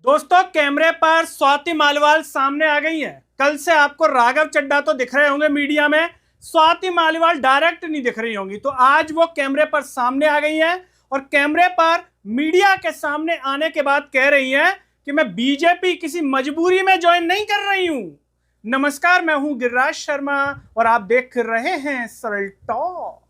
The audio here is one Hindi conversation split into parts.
दोस्तों, कैमरे पर स्वाति मालिवाल सामने आ गई है। कल से आपको राघव चड्ढा तो दिख रहे होंगे मीडिया में, स्वाति मालिवाल डायरेक्ट नहीं दिख रही होंगी। तो आज वो कैमरे पर सामने आ गई हैं और कैमरे पर मीडिया के सामने आने के बाद कह रही हैं कि मैं बीजेपी किसी मजबूरी में ज्वाइन नहीं कर रही हूं। नमस्कार, मैं हूं गिरिराज शर्मा और आप देख रहे हैं सरल टॉक।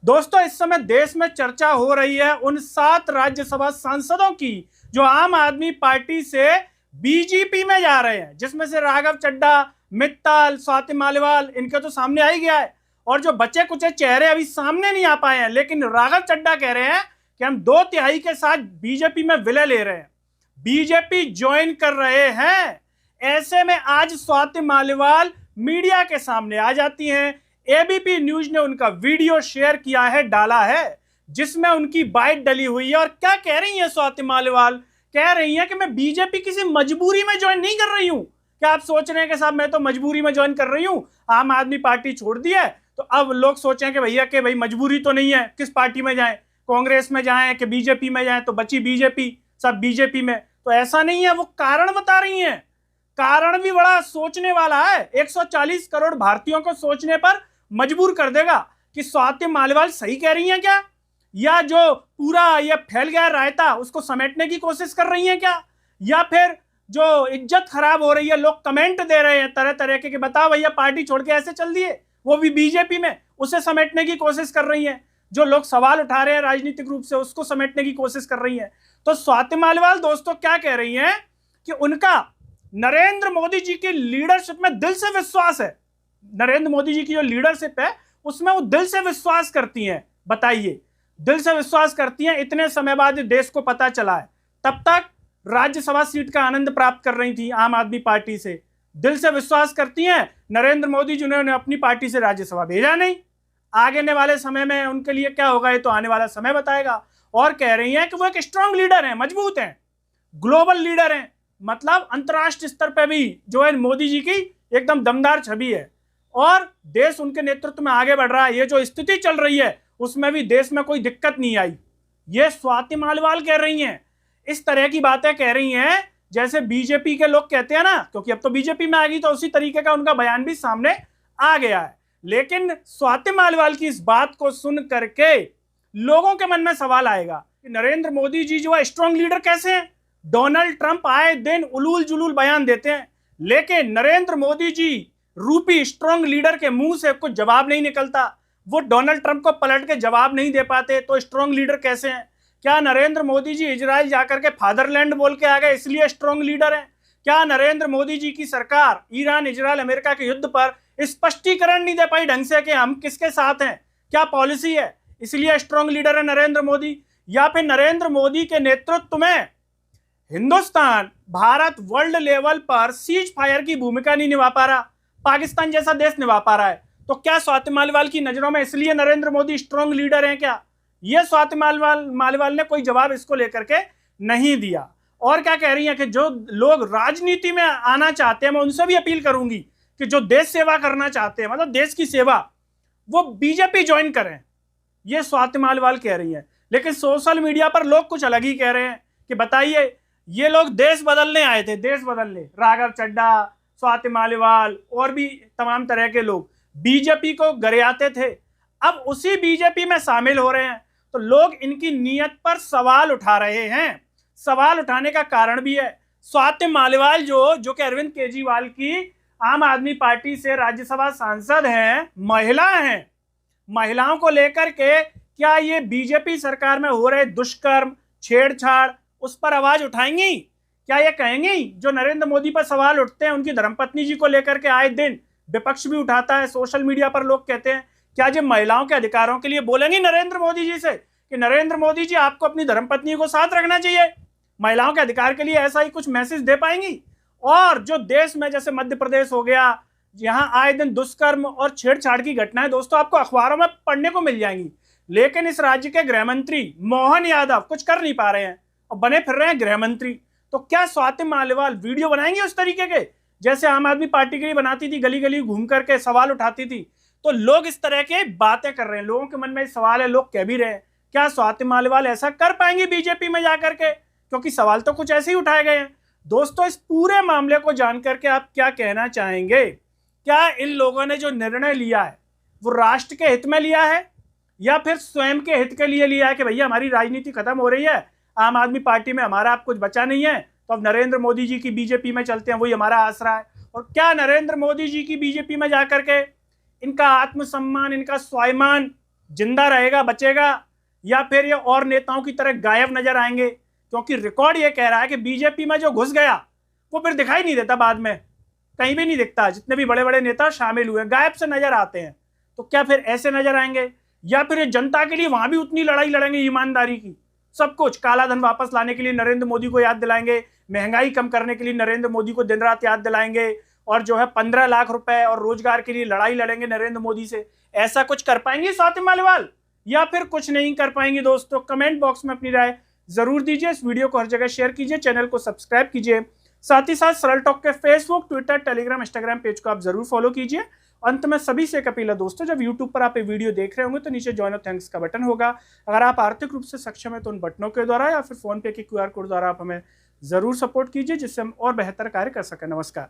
दोस्तों, इस समय देश में चर्चा हो रही है उन 7 राज्यसभा सांसदों की जो आम आदमी पार्टी से बीजेपी में जा रहे हैं, जिसमें से राघव चड्ढा, मित्तल, स्वाति मालिवाल, इनके तो सामने आ ही गया है। और जो बचे कुछ चेहरे अभी सामने नहीं आ पाए हैं, लेकिन राघव चड्ढा कह रहे हैं कि हम 2/3 के साथ बीजेपी में विलय ले रहे हैं, बीजेपी ज्वाइन कर रहे हैं। ऐसे में आज स्वाति मालिवाल मीडिया के सामने आ जाती हैं। एबीपी न्यूज ने उनका वीडियो शेयर किया है, डाला है, जिसमें उनकी बाइट डली हुई है। और क्या कह रही है स्वाति मालिवाल? कह रही है कि मैं बीजेपी किसी मजबूरी में ज्वाइन नहीं कर रही हूं। क्या आप सोच रहे हैं कि साहब मैं तो मजबूरी में ज्वाइन कर रही हूं, आम आदमी पार्टी छोड़ दी है, तो अब लोग सोचें कि भैया कि भाई मजबूरी तो नहीं है, किस पार्टी में जाएं, कांग्रेस में जाएं कि बीजेपी में जाएं, तो बची बीजेपी, सब बीजेपी में। तो ऐसा नहीं है, वो कारण बता रही हैं। कारण भी बड़ा सोचने वाला है, 140 करोड़ भारतीयों को सोचने पर मजबूर कर देगा कि स्वाति मालिवाल सही कह रही हैं क्या, या जो पूरा ये फैल गया रायता उसको समेटने की कोशिश कर रही हैं क्या, या फिर जो इज्जत खराब हो रही है, लोग कमेंट दे रहे हैं तरह तरह के कि बताओ भैया पार्टी छोड़ के ऐसे चल दिए, वो भी बीजेपी में, उसे समेटने की कोशिश कर रही हैं। जो लोग सवाल उठा रहे हैं राजनीतिक रूप से, उसको समेटने की कोशिश कर रही हैं। तो स्वाति मालिवाल दोस्तों क्या कह रही हैं कि उनका नरेंद्र मोदी जी की लीडरशिप में दिल से विश्वास है। नरेंद्र मोदी जी की जो लीडरशिप है उसमें वो दिल से विश्वास करती हैं। बताइए, दिल से विश्वास करती हैं। इतने समय बाद देश को पता चला है, तब तक राज्यसभा सीट का आनंद प्राप्त कर रही थी आम आदमी पार्टी से। दिल से विश्वास करती हैं। नरेंद्र मोदी जी ने अपनी पार्टी से राज्यसभा भेजा नहीं। आगे वाले समय में उनके लिए क्या होगा ये तो आने वाला समय बताएगा। और कह रही हैं कि वो एक स्ट्रांग लीडर हैं, मजबूत हैं, ग्लोबल लीडर हैं, मतलब अंतर्राष्ट्रीय स्तर पर भी जो है मोदी जी की एकदम दमदार छवि है और देश उनके नेतृत्व में आगे बढ़ रहा है। ये जो स्थिति चल रही है उसमें भी देश में कोई दिक्कत नहीं आई। ये स्वाति मालिवाल कह रही हैं। इस तरह की बातें कह रही हैं जैसे बीजेपी के लोग कहते हैं ना, क्योंकि अब तो बीजेपी में आ गई तो उसी तरीके का उनका बयान भी सामने आ गया है। लेकिन स्वाति मालिवाल की इस बात को सुन करके लोगों के मन में सवाल आएगा कि नरेंद्र मोदी जी जो है स्ट्रांग लीडर कैसे हैं? डोनाल्ड ट्रंप आए दिन उलूल जुलूल बयान देते हैं, लेकिन नरेंद्र मोदी जी रूपी स्ट्रांग लीडर के मुंह से कुछ जवाब नहीं निकलता। वो डोनाल्ड ट्रंप को पलट के जवाब नहीं दे पाते, तो स्ट्रांग लीडर कैसे हैं? क्या नरेंद्र मोदी जी इजराइल जाकर के फादरलैंड बोल के आ गए इसलिए स्ट्रांग लीडर हैं? क्या नरेंद्र मोदी जी की सरकार ईरान, इजराइल, अमेरिका के युद्ध पर स्पष्टीकरण नहीं दे पाई ढंग से कि हम किसके साथ हैं, क्या पॉलिसी है, इसलिए स्ट्रांग लीडर है नरेंद्र मोदी? या फिर नरेंद्र मोदी के नेतृत्व में हिंदुस्तान, भारत वर्ल्ड लेवल पर सीज फायर की भूमिका नहीं निभा पा रहा, पाकिस्तान जैसा देश निभा पा रहा है? तो क्या स्वाति मालिवाल की नजरों में इसलिए नरेंद्र मोदी स्ट्रांग लीडर हैं क्या? ये स्वाति मालिवाल ने कोई जवाब इसको लेकर के नहीं दिया। और क्या कह रही हैं कि जो लोग राजनीति में आना चाहते हैं, मैं उनसे भी अपील करूंगी कि जो देश सेवा करना चाहते हैं, मतलब देश की सेवा, वो बीजेपी ज्वाइन करें। ये स्वाति मालिवाल कह रही है। लेकिन सोशल मीडिया पर लोग कुछ अलग ही कह रहे हैं कि बताइए, ये लोग देश बदलने आए थे, देश बदलने, राघव चड्ढा, स्वाति मालिवाल और भी तमाम तरह के लोग बीजेपी को गरियाते थे, अब उसी बीजेपी में शामिल हो रहे हैं। तो लोग इनकी नीयत पर सवाल उठा रहे हैं। सवाल उठाने का कारण भी है, स्वाति मालिवाल जो कि अरविंद केजरीवाल की आम आदमी पार्टी से राज्यसभा सांसद हैं, महिला हैं, महिलाओं को लेकर के क्या ये बीजेपी सरकार में हो रहे दुष्कर्म, छेड़छाड़, उस पर आवाज उठाएंगी? क्या ये कहेंगी? जो नरेंद्र मोदी पर सवाल उठते हैं उनकी धर्मपत्नी जी को लेकर के आए दिन विपक्ष भी उठाता है, सोशल मीडिया पर लोग कहते हैं, क्या जो महिलाओं के अधिकारों के लिए बोलेंगी नरेंद्र मोदी जी से कि नरेंद्र मोदी जी आपको अपनी धर्मपत्नी को साथ रखना चाहिए, महिलाओं के अधिकार के लिए ऐसा ही कुछ मैसेज दे पाएंगी? और जो देश में जैसे मध्य प्रदेश हो गया, यहाँ आए दिन दुष्कर्म और छेड़छाड़ की घटनाएं दोस्तों आपको अखबारों में पढ़ने को मिल जाएंगी, लेकिन इस राज्य के गृह मंत्री मोहन यादव कुछ कर नहीं पा रहे हैं और बने फिर रहे हैं गृह मंत्री। तो क्या स्वाति मालिवाल वीडियो बनाएंगे उस तरीके के जैसे आम आदमी पार्टी के लिए बनाती थी, गली गली घूम करके सवाल उठाती थी? तो लोग इस तरह के बातें कर रहे हैं, लोगों के मन में सवाल है, लोग कह भी रहे हैं क्या स्वाति मालिवाल ऐसा कर पाएंगी बीजेपी में जाकर के? क्योंकि सवाल तो कुछ ऐसे ही उठाए गए हैं। दोस्तों इस पूरे मामले को जानकर के आप क्या कहना चाहेंगे? क्या इन लोगों ने जो निर्णय लिया है वो राष्ट्र के हित में लिया है या फिर स्वयं के हित के लिए लिया है कि भैया हमारी राजनीति खत्म हो रही है, आम आदमी पार्टी में हमारा अब कुछ बचा नहीं है, तो अब नरेंद्र मोदी जी की बीजेपी में चलते हैं, वही हमारा आसरा है। और क्या नरेंद्र मोदी जी की बीजेपी में जाकर के इनका आत्मसम्मान, इनका स्वाभिमान जिंदा रहेगा, बचेगा, या फिर ये और नेताओं की तरह गायब नजर आएंगे? क्योंकि रिकॉर्ड ये कह रहा है कि बीजेपी में जो घुस गया वो फिर दिखाई नहीं देता, बाद में कहीं भी नहीं दिखता। जितने भी बड़े बड़े नेता शामिल हुए गायब से नजर आते हैं। तो क्या फिर ऐसे नजर आएंगे या फिर ये जनता के लिए वहां भी उतनी लड़ाई लड़ेंगे ईमानदारी की? सब कुछ काला धन वापस लाने के लिए नरेंद्र मोदी को याद दिलाएंगे, महंगाई कम करने के लिए नरेंद्र मोदी को दिन रात याद दिलाएंगे, और जो है 15 लाख रुपए और रोजगार के लिए लड़ाई लड़ेंगे नरेंद्र मोदी से। ऐसा कुछ कर पाएंगे स्वाति मालीवाल या फिर कुछ नहीं कर पाएंगे? दोस्तों कमेंट बॉक्स में अपनी राय जरूर दीजिए। इस वीडियो को हर जगह शेयर कीजिए, चैनल को सब्सक्राइब कीजिए, साथ ही साथ सरल टॉक के Facebook, Twitter, Telegram, Instagram page को आप जरूर फॉलो कीजिए। अंत में सभी से एक अपील है दोस्तों, जब यूट्यूब पर आप ये वीडियो देख रहे होंगे तो नीचे ज्वाइन और थैंक्स का बटन होगा। अगर आप आर्थिक रूप से सक्षम है तो उन बटनों के द्वारा या फिर फोन पे के QR कोड द्वारा आप हमें जरूर सपोर्ट कीजिए, जिससे हम और बेहतर कार्य कर सकें। नमस्कार।